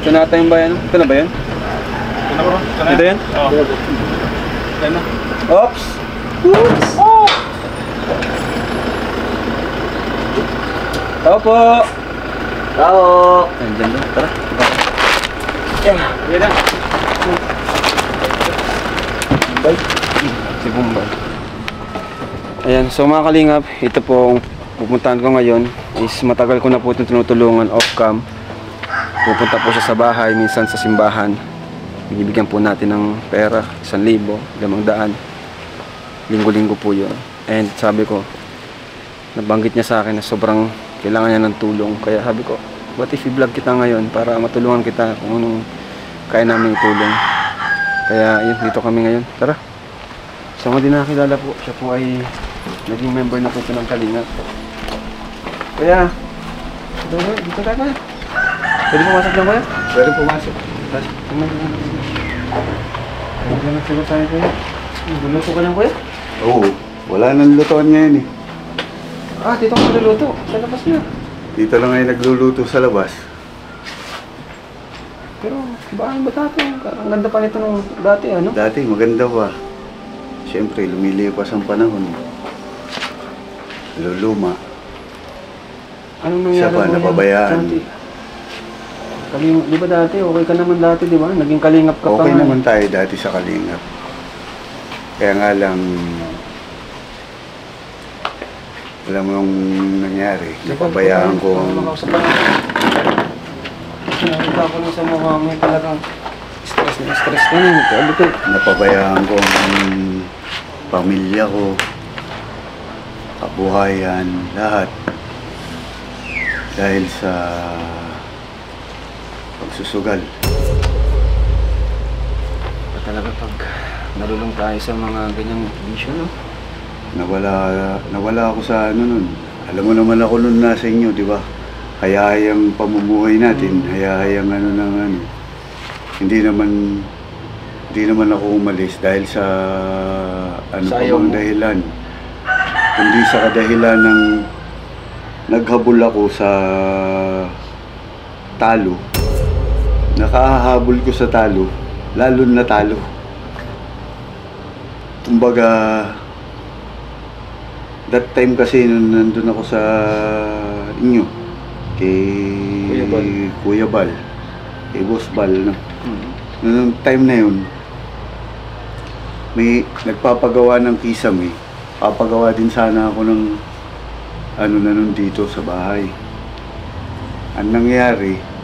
Ito na ata yung bayan. Ito na ba yun? Ito na bro. Ito yan? Oo. Ito na. Oops! Oops! Oh! Tao po! Tao! Nandiyan ba? Tara. Yan na. Bombay. Si Bombay. Ayan, so mga kalingap, ito po ang pupuntahan ko ngayon is matagal ko na po itong tinutulungan off-cam. Pupunta po siya sa bahay, minsan sa simbahan. Binibigyan po natin ng pera, 1,000, 500. Linggo-linggo po yun. And sabi ko, nabanggit niya sa akin na sobrang kailangan niya ng tulong. Kaya sabi ko, what if i-vlog kita ngayon para matulungan kita kung anong kaya namin itulong. Kaya yun, dito kami ngayon. Tara. So kung di nakakilala po, siya po ay naging member na po ito ng Kalinga. Kaya, dito tayo kaya. Pwede pumasok lang kaya? Pwede pumasok. Tingnan mo. Pwede nagsagot tayo kaya. Luluto ka lang kuya? Oo, wala nang lutoan ngayon eh. Ah, dito ka maluluto. Sa labas na. Dito lang ngayon nagluluto sa labas. Pero, bakit ba dati? Ang ganda pa nito nung dati, ano? Dati maganda pa. Siyempre, lumilipas ang panahon. Luluma. Anong nangyari? Siya pa, kuya? napabayaan. Dati. Di ba dati? Okay ka naman dati, di ba? Naging kalingap ka pa Okay nga. naman tayo dati sa Kalingap. Kaya nga lang, alam mo yung nangyari, napabayaan ko. Nakita ko lang sa mukha mo talagang stress ka na. Sabi ko, Napabayaan ko ang pamilya ko, kabuhayan, lahat. Dahil sa pagsusugal. talaga pag nalulung tayo sa mga ganyang issue, no? Nawala ako sa ano nun. Alam mo naman ako nun nasa inyo, di ba? Hayahayang pamumuhay natin, hayahayang ano ng ano. Hindi naman ako umalis dahil sa ano pa bang dahilan. Kundi sa kadahilan ng naghabol ako sa talo. Nakahabol ko sa talo, lalo na talo. Kumbaga, that time kasi nandun ako sa inyo, kay Kuya Bal, kay Boss Bal, no? Noong time na yun, may nagpapagawa ng kisame. Papagawa din sana ako ng ano na nun dito sa bahay. Ang nangyari,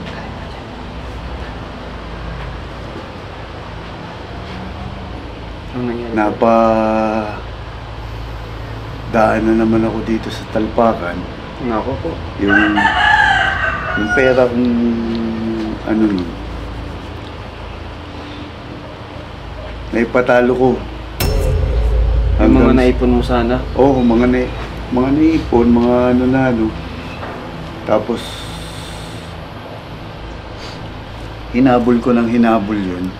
daan na naman ako dito sa talpakan. Nako po. Yung pera kong ano nun, naipatalo ko. Yung mga naipon mo sana? Oo, mga naipon, mga ano na ano. Tapos, hinabol ko ng hinabol yun.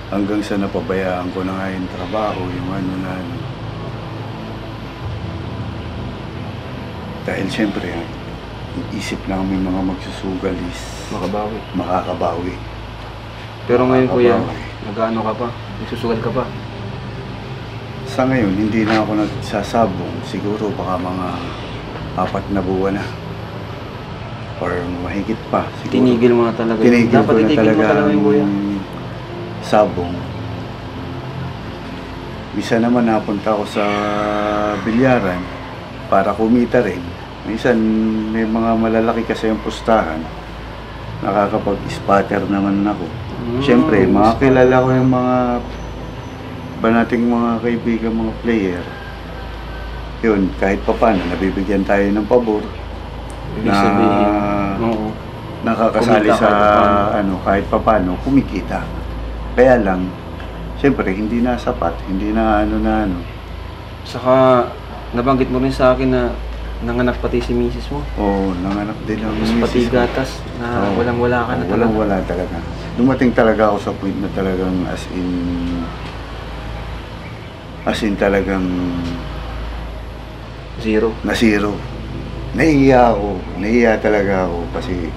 Hanggang sa napabayaan ko na nga yung trabaho, yung ano na ano. Dahil siyempre, isip lang may mga magsusugal is makakabawi. Pero ngayon kuya, nag-ano ka pa? Nagsusugal ka pa? Sa ngayon, hindi na ako nagsasabong. Siguro baka mga 4 na buwan na. Or mahigit pa. Siguro. Tinigil mo na talaga. Tinigil Dapat ko na itigil mo talaga yung kuya. Sabong. Minsan naman napunta ako sa bilyaran para kumita rin. Minsan may mga malalaki kasi yung pustahan. Nakakapag-spotter naman ako. Siyempre, mga kilala ko yung mga nating mga kaibigan, mga player. Yun, kahit pa paano, nabibigyan tayo ng pabor. Ibig sabihin, nakakasali kumita sa kahit kahit pa paano, kumikita. Kaya lang, siyempre, hindi na sapat, hindi na ano. Saka, nabanggit mo rin sa akin na nanganak pati si misis mo. Oo, nanganak din ang Mas pati gatas na walang-wala ka na talaga. Walang-wala talaga. Dumating talaga ako sa point na talagang as in talagang zero. na zero. Nahiya talaga ako kasi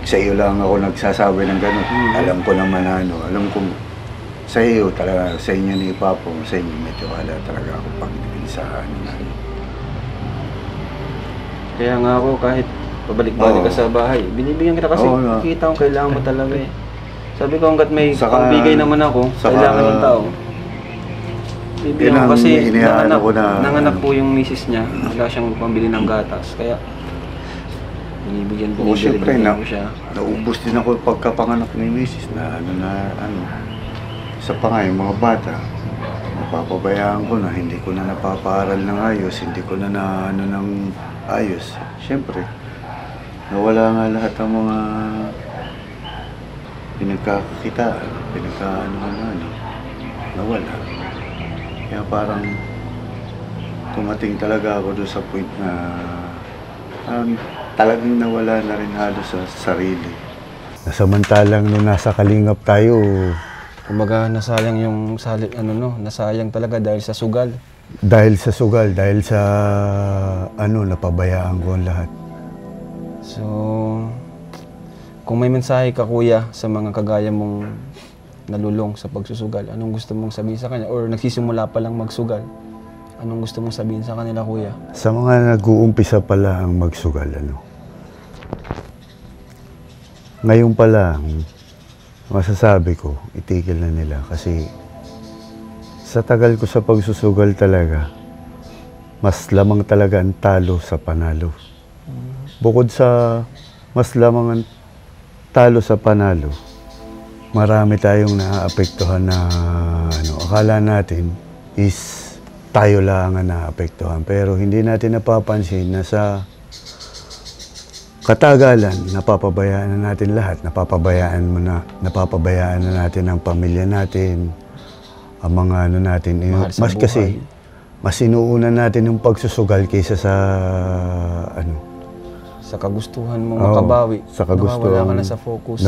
sa iyo lang ako nagsasabi ng gano'n. Alam ko naman na ano, alam ko sa iyo talaga, sa inyo ni Papa, sa inyo may tiwala talaga ako pagdating sa ano na. Kaya nga ako kahit pabalik-balik ka sa bahay, binibigyan kita kasi nakikita ko kailangan mo talaga eh. Sabi ko hanggat may pagbigay naman ako, kailangan ng tao. Bibigyan ko kasi nanganak po yung misis niya, wala siyang pambili ng gatas, kaya binibigyan ko siya. Naubos din ako pagkapanganak ni misis na isa pa nga yung mga bata. Napapabayaan ko na, hindi ko na napapaaral ng ayos, hindi ko na ng ayos. Siyempre, nawala nga lahat ng mga pinagkakakitaan, nawala. Kaya parang tumating talaga ako doon sa point na talagang nawala na rin halos sa sarili. Samantalang nung nasa Kalingap tayo, kumbaga nasayang yung nasayang talaga dahil sa sugal. Dahil sa napabayaan ko ang lahat. So, kung may mensahe ka kuya sa mga kagaya mong nalulong sa pagsusugal, anong gusto mong sabihin sa kanya? Or nagsisimula pa lang magsugal, anong gusto mong sabihin sa kanila kuya? Sa mga nag-uumpisa pa lang magsugal, ngayon pa lang, masasabi ko, itigil na nila kasi sa tagal ko sa pagsusugal talaga, mas lamang talaga ang talo sa panalo. Bukod sa mas lamang ang talo sa panalo, marami tayong naaapektuhan na akala natin is tayo lang ang naaapektuhan. Pero hindi natin napapansin na sa katagalan, napapabayaan na natin lahat. Napapabayaan na natin ang pamilya natin, ang mga natin. Mas inuuna natin yung pagsusugal kaysa sa sa kagustuhan mo makabawi. Sa kagustuhan. Nawala ka na sa focus.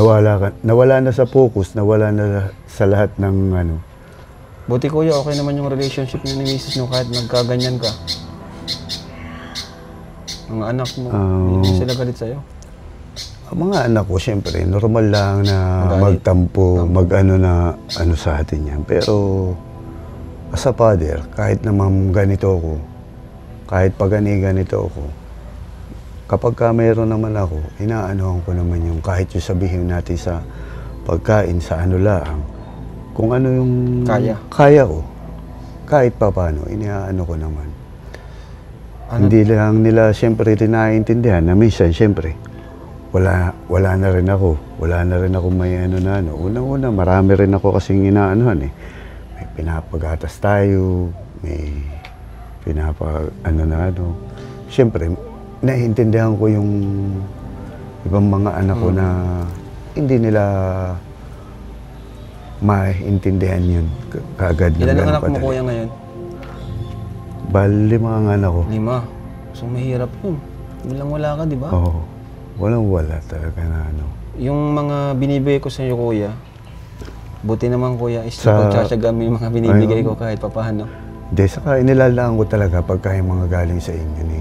Nawala na sa focus, nawala na sa lahat ng Buti kuya, okay naman yung relationship niyo ni Mrs. no kahit nagkaganyan ka. Mga anak mo, hindi sila galit sa'yo? Ang mga anak ko, siyempre, normal lang na magtampo, sa atin yan. Pero, as a father, kahit naman ganito ako, kahit ganito ako, kapag mayroon naman ako, inaanohan ko naman yung kahit yung sabihin natin sa pagkain, sa lang, kung ano yung kaya ko, kahit pa paano, inaano ko naman. Hindi lang nila siyempre rin naiintindihan na minsan siyempre wala na rin ako. Wala na rin ako may Unang-una, marami rin ako kasing inaanohan eh. May pinapagatas tayo, may Siyempre, naiintindihan ko yung ibang mga anak ko na hindi nila maintindihan yun kaagad. Ilan ang anak mo kuya ngayon? 5 ang anak ko. 5. So mahirap yun. Walang wala ka, di ba? Oo. Walang-wala talaga na Yung mga binibigay ko sa iyo, kuya, buti naman kuya, pagtsatsaga mo yung mga binibigay ko kahit papaano. Hindi, saka inilalaan ko talaga pagkain mga galing sa inyo ni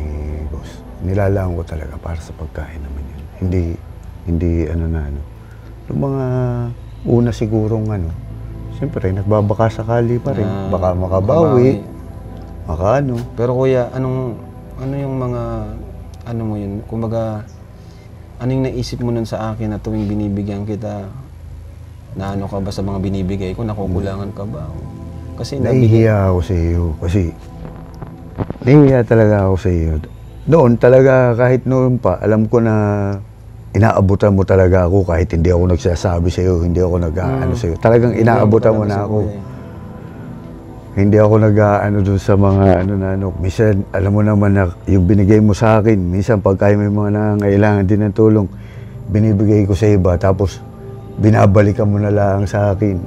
boss. Nilalaan ko talaga para sa pagkain naman yun. Hindi Yung mga una sigurong siyempre nagbabaka sakali pa rin. Baka makabawi. Pero kuya, ano yung mga, mo yun, kumbaga, ano yung naisip mo nun sa akin na tuwing binibigyan kita, na ka ba sa mga binibigay ko, nakukulangan ka ba? Kasi nahihiya ako sa iyo, nahihiya talaga ako sa iyo. Noon talaga, kahit noon pa, alam ko na inaabutan mo talaga ako kahit hindi ako nagsasabi sa iyo, hindi ako sa iyo. Talagang inaabutan mo na ako. Hindi ako doon sa mga Minsan, alam mo naman na yung binigay mo sa akin, minsan pagka may mga nangangailangan din ng tulong, binibigay ko sa iba, tapos binabalikan mo na lang sa akin.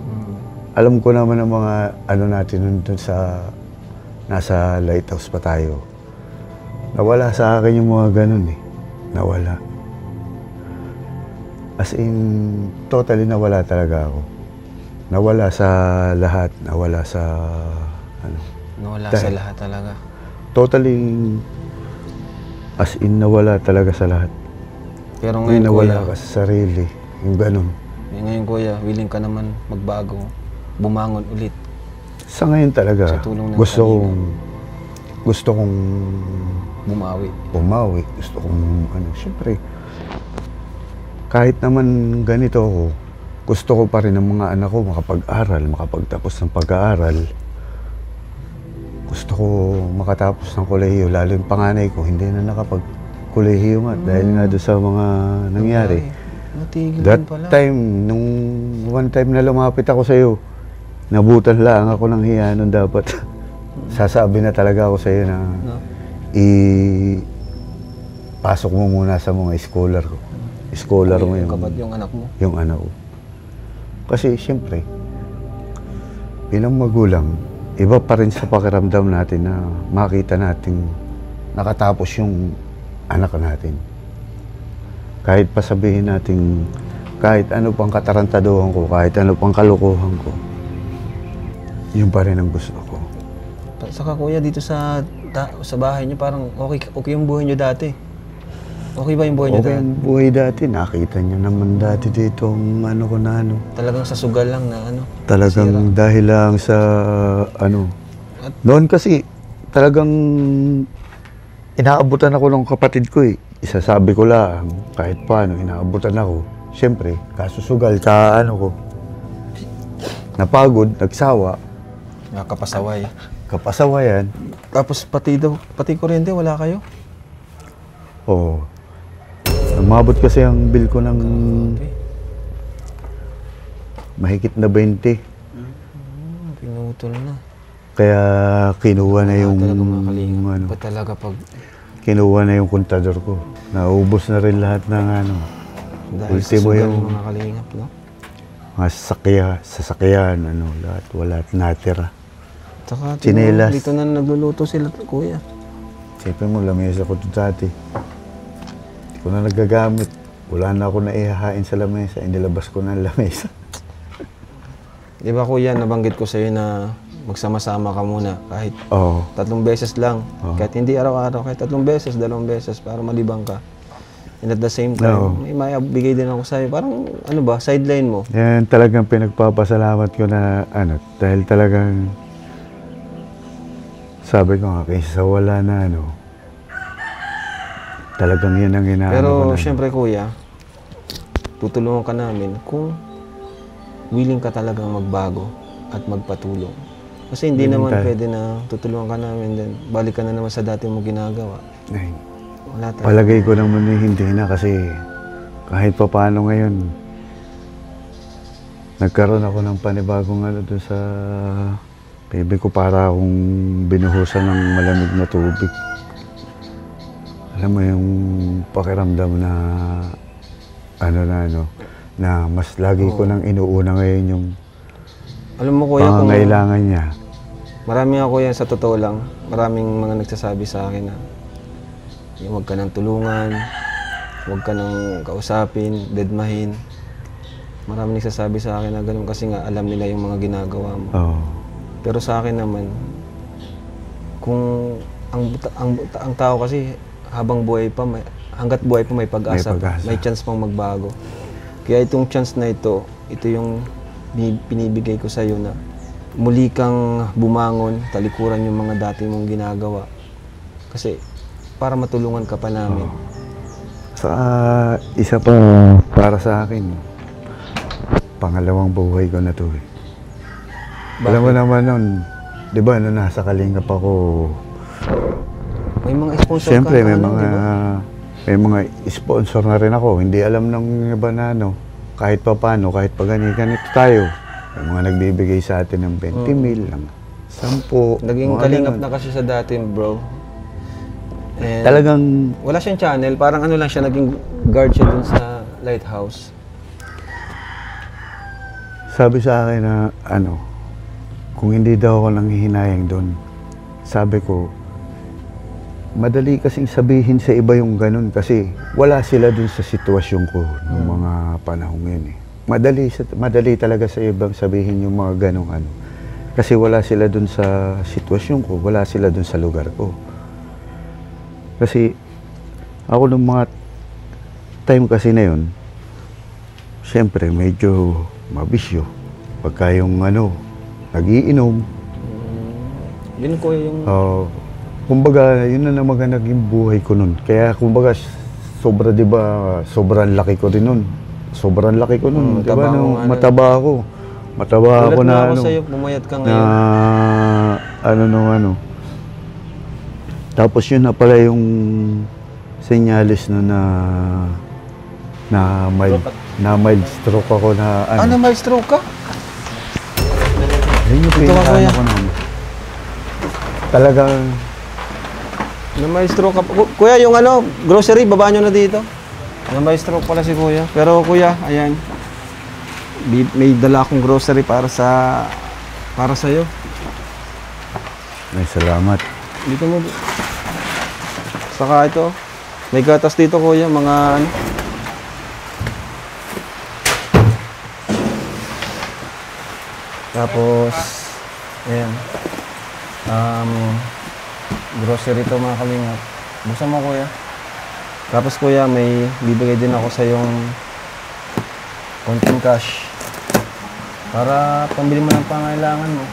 Alam ko naman ang mga natin doon sa nasa lighthouse pa tayo. Nawala sa akin yung mga ganun eh. Nawala. As in, totally nawala talaga ako. Nawala sa lahat, nawala sa Nawala sa lahat talaga. Totally, as in nawala talaga sa lahat. Pero May ngayon, nawala kuya, ka sa sarili. Yung ganun. ngayon, kuya, willing ka naman magbago, bumangon ulit. Sa ngayon talaga, Sa tulong ng gusto kong bumawi. bumawi. Gusto kong, syempre, kahit naman ganito ako, gusto ko pa rin ng mga anak ko makapag-aral, makapagtapos ng pag-aaral. Gusto ko makatapos ng kolehiyo, lalo yung panganay ko, hindi na nakapag-kolehiyo nga dahil nga doon sa mga nangyari. Natigil That din pala. time, nung one time na lumapit ako sa'yo, nabutan lang ako ng hiya nun dapat. Sasabi na talaga ako sa'yo na No? pasok mo muna sa mga scholar ko. Scholar mo Yung yung, kabat yung anak mo. yung anak ko. Kasi siyempre, bilang magulang, iba pa rin sa pakiramdam natin na makita natin nakatapos yung anak natin. Kahit pa sabihin natin, kahit ano pang katarantaduhan ko, kahit ano pang kalukuhan ko, yun pa rin ang gusto ko. Saka kuya, dito sa bahay niyo, parang okay yung buhay niyo dati. Okay ba yung buhay niyo Okay dati? ang buhay dati, nakita niyo naman dati dito ang ano ko na ano. Talagang sa sugal lang na ano? Talagang dahil lang sa ano. Noon kasi talagang inaabutan ako ng kapatid ko eh. Isasabi ko lang kahit paano inaabutan ako. Siyempre, kasusugal ka ano ko. Napagod, nagsawa, Nakapasaway. kapasawayan. Tapos pati kuryente, wala kayo? Oo. Umabot kasi ang bill ko ng Okay. mahigit na 20. Pinutol na. Kaya kinuha na yung Talaga makalinga. ano, Pa talaga pag kinuha na yung kontador ko. Naubos na rin lahat ng ano, dahil sa ultimo sugal yung ng mga kalingap, no? mga sasakyan, ano, lahat, wala natira. Saka Tsinelas. dito na nagluluto sila, kuya. Siyempre mo, lamesa ko ito dati. Hindi ko na nagagamit. Wala na ako na ihahain sa lamesa. Inilabas ko na ang lamesa. Di ba kuya, nabanggit ko sa'yo na magsama-sama ka muna kahit Oo. 3 beses lang. Oo. Kahit hindi araw-araw, kahit 3 beses, 2 beses para malibang ka. And at the same time, Oo. may maibigay din ako sa'yo. Parang ano ba, sideline mo. Yan talagang pinagpapasalamat ko na ano, dahil talagang sabi ko nga, kaysa wala na ano, talagang yan ang inaano ko Pero na. syempre kuya, tutulungan ka namin kung willing ka talagang magbago at magpatulong. Kasi hindi Willing naman tayo. pwede na tutulungan ka namin din. Balik ka na naman sa dati mo ginagawa. Ay, Wala tayo. palagay ko naman eh, hindi na kasi kahit pa paano ngayon, nagkaroon ako ng panibagong ano doon sa baby ko para akong binuhusan ng malamig na tubig. Alam mo yung pakiramdam na na mas lagi ko nang inuuna ngayon yung Alam mo kuya, kung pangangailangan niya. marami ako yan sa totoo lang, maraming mga nagsasabi sa akin na yung huwag ka nang tulungan, huwag ka nang kausapin, dedmahin. Maraming nagsasabi sa akin na ganun kasi nga alam nila yung mga ginagawa mo. Oo. Pero sa akin naman, kung ang tao kasi habang buhay pa, hanggat buhay pa may pag-asa, May pag-asa. may chance pang magbago. Kaya itong chance na ito yung pinibigay ko sa iyo na muli kang bumangon, talikuran yung mga dati mong ginagawa. Kasi para matulungan ka pa namin. Sa isa pa para sa akin, pangalawang buhay ko na to eh. Alam mo naman nun, di ba, nung nasa Kalingap ako, May mga sponsor siyempre ka may ano, mga di ba? may mga sponsor na rin ako. Hindi alam ng iba na ano, kahit pa paano, kahit pa ganito tayo. May mga nagbibigay sa atin ng 20 mil, ng 10. Naging mga kalingap ganun. na kasi sa dati, bro. And Talagang, wala siyang channel, parang ano lang siya, naging guard siya dun sa lighthouse. sabi sa akin na ano, kung hindi daw ako nanghihinayang doon, sabi ko, madali kasing sabihin sa iba yung ganun kasi wala sila dun sa sitwasyon ko ng mga panahon yun eh. Madali talaga sa ibang sabihin yung mga ganung ano. Kasi wala sila dun sa sitwasyon ko, wala sila dun sa lugar ko. Kasi ako nung mga time kasi na yun, siyempre medyo mabisyo. Pagka yung nagiinom, Yun kuya yung... kumbaga, yun na naman ang naging buhay ko nun. Kaya kumbaga, sobra, di ba, sobrang laki ko din nun. Sobrang laki ko nun, di ba, mataba ako. Mataba ako na, ako sa'yo, pumayat ka na, ngayon. Tapos yun na pala yung senyales na mild stroke ako na, Ano, may stroke ka? Yun yung Ito ka, kuya. ko nun. Talagang, Na may stroke ka. Kuya, yung grocery, baba nyo na dito. Na may stroke pala si kuya. Pero kuya, ayan. May dala akong grocery para sa'yo. may salamat. Dito mo. Saka ito. May gatas dito kuya, mga Tapos, ayan. Grocery to mga kalingap. Buksan mo kuya. Tapos kuya, may bibigay din ako sa yung konting cash. Para pambili mo ng pangailangan mo.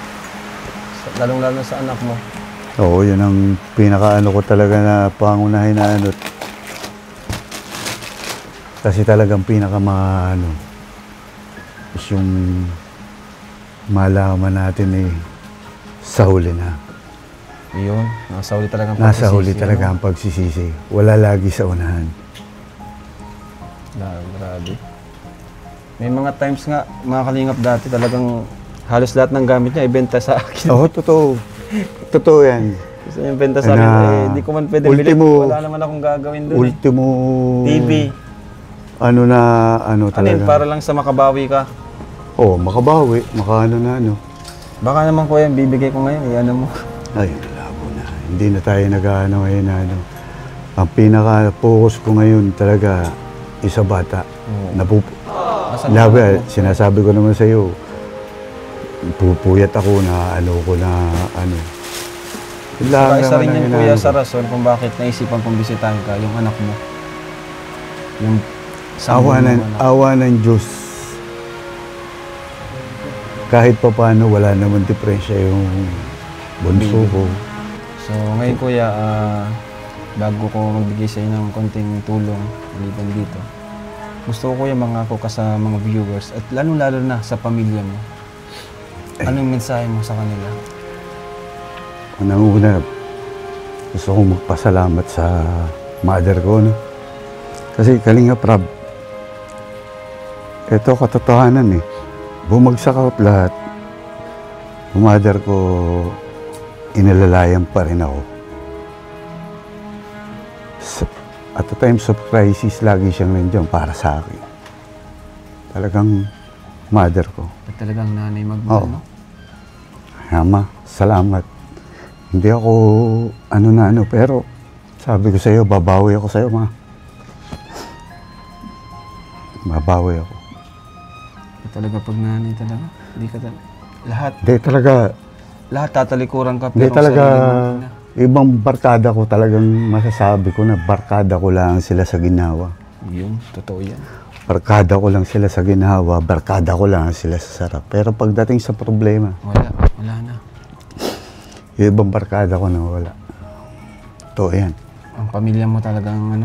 Lalong-lalo sa anak mo. Oo, yun ang pinakaano ko talaga na pangunahin na Kasi talagang is yung malaman natin sa huli na. Yun, nasa huli talaga ang Nasa huli talaga ang pagsisisi. Wala lagi sa unahan. Grabe. May mga times nga, mga kalingap dati, talagang halos lahat ng gamit niya ibenta sa akin. Oo, totoo. Totoo yan. Gusto niya ibenta sa akin, hindi ko man pwede bilhin. Wala naman akong gagawin doon. Ultimo... TV. Talaga. Para lang sa makabawi ka. Oo, makabawi. Baka naman kuya, bibigay ko ngayon, iano mo. Ay, malabo na. Hindi na tayo ngayon Ang pinaka-focus ko ngayon talaga, isa bata. Sinasabi ko naman sa iyo, pupuyat ako na Saka isa rin yun kuya sa rason kung bakit naisipan kong bisitahin ka, yung anak mo. Yung awa ng Diyos. Kahit pa paano, wala naman diferensya yung bunso ko. So ngayon kuya, bago ko magbigay sa inyo ng konting tulong maliban dito, gusto ko kuya mangako ka sa mga viewers at lalo-lalo na sa pamilya mo. Anong mensahe mo sa kanila? Unang-una, gusto kong magpasalamat sa mother ko. Kasi Kalingap Rab, ito katotohanan bumagsak ako lahat. Ang mother ko, inalalayan pa rin ako. At the times of crisis, lagi siyang nandiyan para sa akin. Talagang mother ko. At talagang nanay magmahal, no? Ma, salamat. Hindi ako pero sabi ko sa iyo, babawi ako sa iyo, ma. Babawi ako. Talaga pag nanay talaga, hindi ka lahat. Hindi talaga. Lahat tatalikuran ka Hindi pero talaga. sarili mo na. Ibang barkada ko talagang masasabi ko na barkada ko lang sila sa ginawa. Yun, totoo yan. Barkada ko lang sila sa ginawa, barkada ko lang sila sa sarap. Pero pagdating sa problema, wala na. yung ibang barkada ko na wala. Ito yan. Ang pamilya mo talagang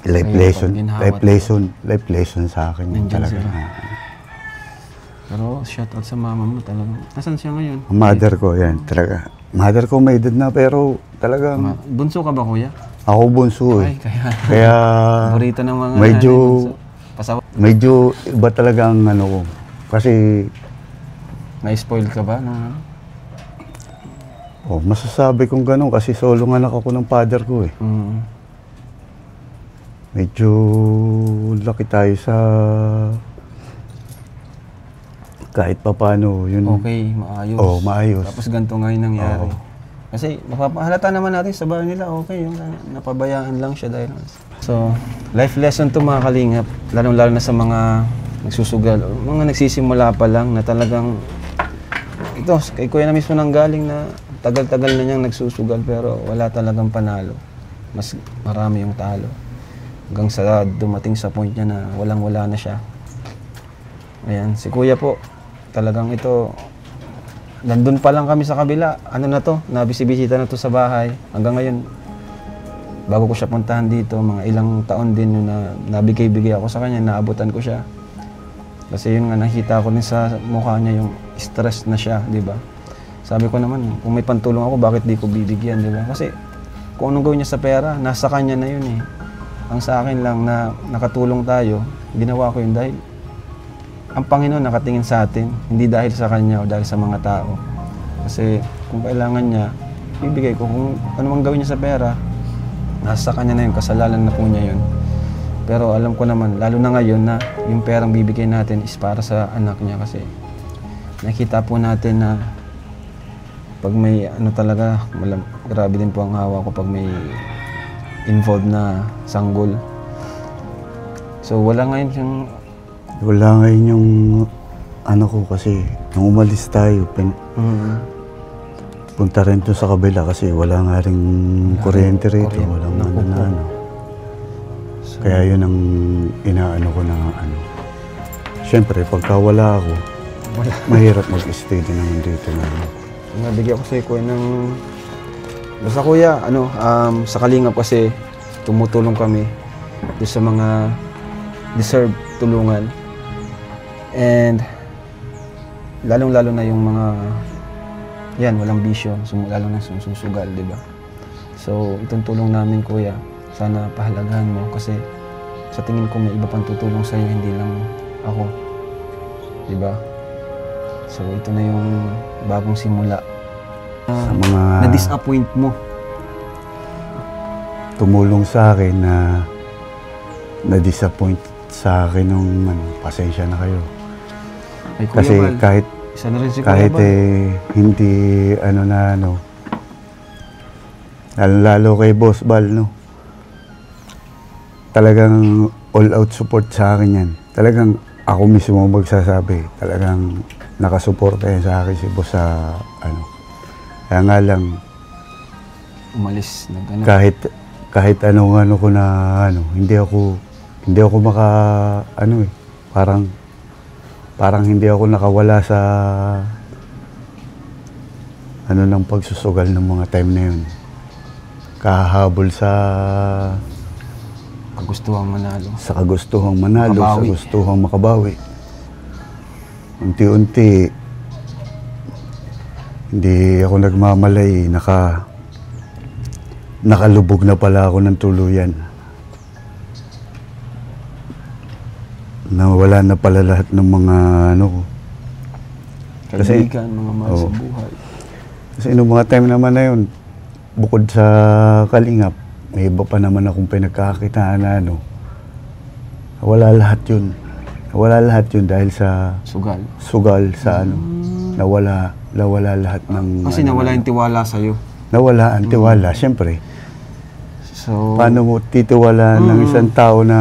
Life lesson sa akin yun talaga. Pero shout out sa mama mo talagang. Nasaan siya ngayon? Ang mother ko, yan talaga. Mother ko may edad na pero talagang... Bunso ka ba kuya? Ako bunso Ay, Kaya paborito ng mga medyo iba talaga ang ko. Kasi... Na-spoil ka ba? masasabi kong gano'n kasi solo anak ako ng father ko Medyo laki tayo sa... Kahit pa paano, yun... Okay, maayos. Maayos. Tapos ganito ngayon nangyari. Kasi mapapahalata naman natin sa bahay nila, okay, yung napabayaan lang siya dahil... So, life lesson to mga kalingap, lalong-lalo na sa mga nagsusugal, mga nagsisimula pa lang na talagang... Ito, kay kuya na mismo nang galing na tagal-tagal na niyang nagsusugal pero wala talagang panalo. Mas marami yung talo. hanggang sa dumating sa point niya na walang-wala na siya. Ayan, si Kuya po, talagang ito, nandun pa lang kami sa kabila, ano na to, nabisibisita na to sa bahay. Hanggang ngayon, bago ko siya puntahan dito, mga ilang taon din yun na nabigay-bigay ako sa kanya, naabutan ko siya. Kasi yun nga, nakita ko rin sa mukha niya yung stress na siya, di ba? Sabi ko naman, kung may pantulong ako, bakit di ko bibigyan, di ba? Kasi kung anong gawin niya sa pera, nasa kanya na yun eh. Ang sa akin lang na nakatulong tayo, ginawa ko yun dahil ang Panginoon nakatingin sa atin, hindi dahil sa kanya o dahil sa mga tao. Kasi kung kailangan niya, bibigay ko. Kung ano mang gawin niya sa pera, nasa kanya na yun, kasalanan na po niya yun. Pero alam ko naman, lalo na ngayon na yung perang bibigay natin is para sa anak niya kasi nakita po natin na pag may ano talaga, grabe din po ang hawa ko pag may involved na sanggol. So wala ngayon yung ano ko kasi nung umalis tayo, punta rin to sa kabila kasi wala nga rin kuryente rito, walang ano. So, kaya yun ang inaano ko na ano. Siyempre, pagka wala ako, mahirap mag-stay din naman dito na ano. Nabigyan ko sa Kuya ng... Basta Kuya, sa Kalingap kasi tumutulong kami doon sa mga deserve tulungan. And lalong-lalo na yung mga yan, walang bisyo, lalo na susugal, di ba? So, itong tulong namin, Kuya, sana pahalagahan mo kasi sa tingin ko may iba pang tutulong sa'yo, hindi lang ako. Di ba? So, ito na yung bagong simula. Sa mga Na-disappoint mo. tumulong sa akin na na-disappoint sa akin nung pasensya na kayo. Ay, Kuya Kasi Val, isa na rin si Kuya kahit Val. hindi lalo kay Boss Bal, no? Talagang all-out support sa akin yan. Talagang ako mismo magsasabi, talagang nakasuporta yan sa akin si Boss sa Kaya nga lang, Umalis, kahit anong ko na hindi ako parang hindi ako nakawala sa ng pagsusugal ng mga time na yun. Kahabol sa kagustuhang manalo. Sa kagustuhang manalo, Makabawi. sa gustuhang makabawi. Unti-unti, hindi ako nagmamalay, nakalubog na pala ako ng tuluyan. Nawala na pala lahat ng mga Kaibigan, mga mahal sa buhay. Kasi noong mga time naman na yun, bukod sa Kalingap, may iba pa naman akong pinagkakakitaan na wala lahat yun. Wala lahat yun dahil sa sugal sa nawala lahat ng... Kasi nawala yung tiwala sa'yo. Nawala ang tiwala, siyempre. So, Paano mo titiwala ng isang tao na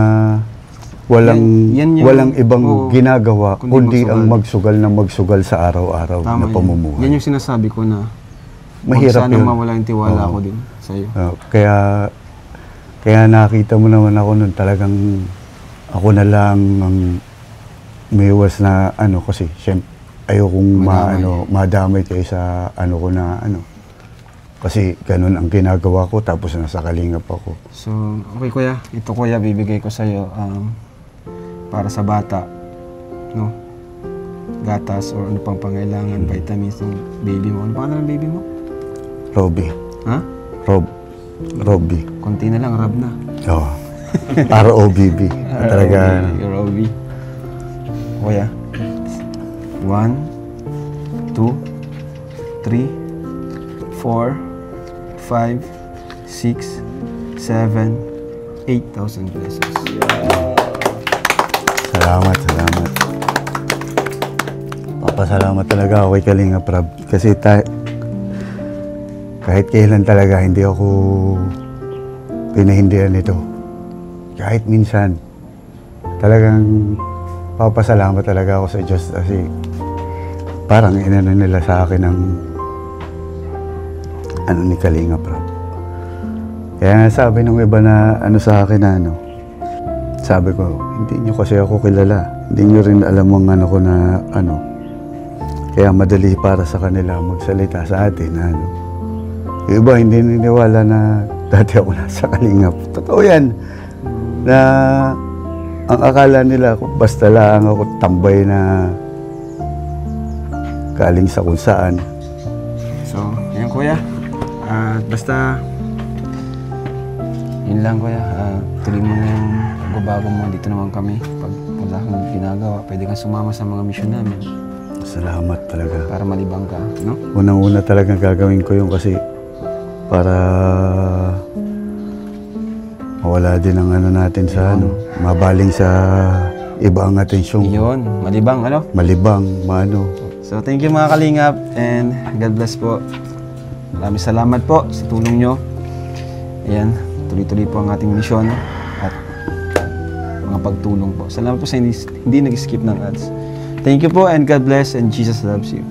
walang ibang ginagawa kundi ang magsugal sa araw-araw na pamumuhay. Yan yung sinasabi ko na mahirap sana yun. mawala yung tiwala ko din sa'yo. Kaya nakita mo naman ako nun, talagang ako na lang ang umiwas na kasi siyempre ayokong madamay kayo sa ko na kasi ganun ang ginagawa ko tapos nasa Kalingap ako. So, okay Kuya, ito Kuya bibigay ko sa'yo para sa bata, no? Gatas or ano pang pangailangan, vitamins ng baby mo. Ano pangalan ng baby mo? Robby. Ha? Robby. Konti na lang, Rob na. Oo. R-O-B-B. Talaga. Robby. Kuya. 1, 2, 3, 4, 5, 6, 7, 8,000 pesos. Salamat. Papasalamat talaga ako kay Kalinga Prab. Kasi kahit kailan talaga hindi ako pinahindihan nito. Kahit minsan, talagang papasalamat talaga ako sa Diyos kasi parang inano nila sa akin ng ni Kalinga Prab. Kaya sabi nung iba na sa akin na Sabi ko, hindi nyo kasi ako kilala. Hindi nyo rin alam ang ano ko na ano. Kaya madali para sa kanila magsalita sa atin. Ano. Yung iba hindi niniwala na dati ako nasa Kalingap. Totoo yan. Na ang akala nila basta lang ako tambay na galing sa kung saan. So, yan kuya. Basta, yun lang kuya. Tuloy mo na yung pagbabago mo. Dito naman kami. Pag wala kang ginagawa, pwede kang sumama sa mga misyon namin. Salamat talaga. Para malibang ka, no? Unang-una talagang gagawin ko yun kasi para mawala din ang ano natin sa ano. Mabaling sa iba ang atensyon. Yun, malibang, ano? Malibang, maano. So, thank you mga kalingap and God bless po. Maraming salamat po sa tulong nyo. Ayan, tuloy-tuloy po ang ating misyon at mga pagtulong po. Salamat po sa hindi nag-skip ng ads. Thank you po and God bless and Jesus loves you.